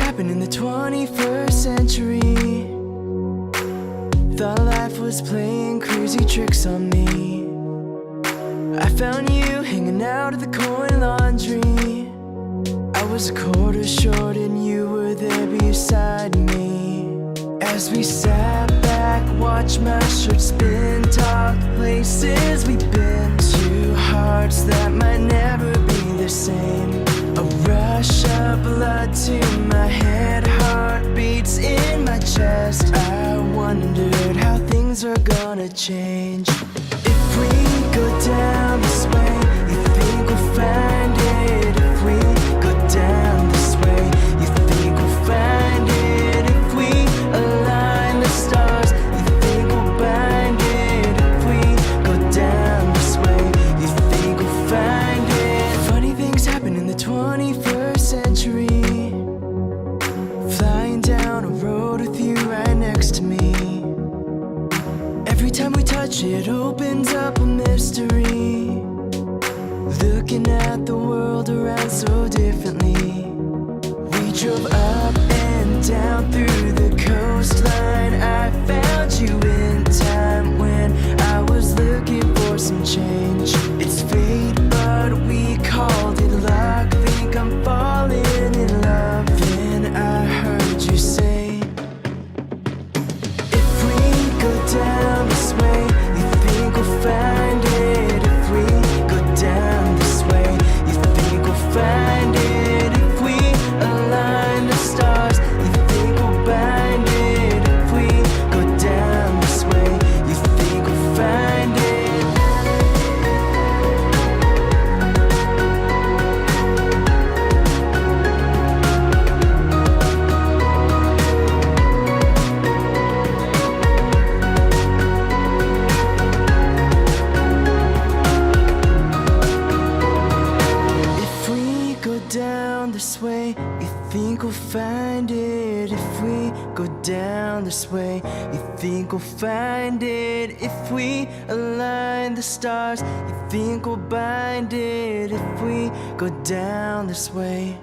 happen in the 21st century. Thought life was playing crazy tricks on me. I found you hanging out at the coin laundry. I was a quarter short and you were there beside me. As we sat back, watched my shirt spin, talked places we've been. Two hearts that might never be the same. A rush of blood to my head, heartbeats in my chest. I wondered how things are gonna change. If we go down this way, you think we'll find it. If we go down this way, you think we'll find it. If we align the stars, you think we'll bind it. If we go down this way, you think we'll find it. Funny things happen in the 21st century. Flying down a road with you right next to me. Every time we touch it opens up a mystery. Looking at the world around so differently. We drove up and down through the coastline. I found you in time when I was looking for some change. It's fate, but we called it luck. Think I'm falling in love. Then I heard you say, if we go down this way, you think we'll find it. If we go down this way, you think we'll find it. If we align the stars, you think we'll bind it. If we go down this way, you think we'll find it. If we go down this way, you think we'll find it. If we go down this way, you think we'll find it. If we align the stars, you think we'll bind it. If we go down this way.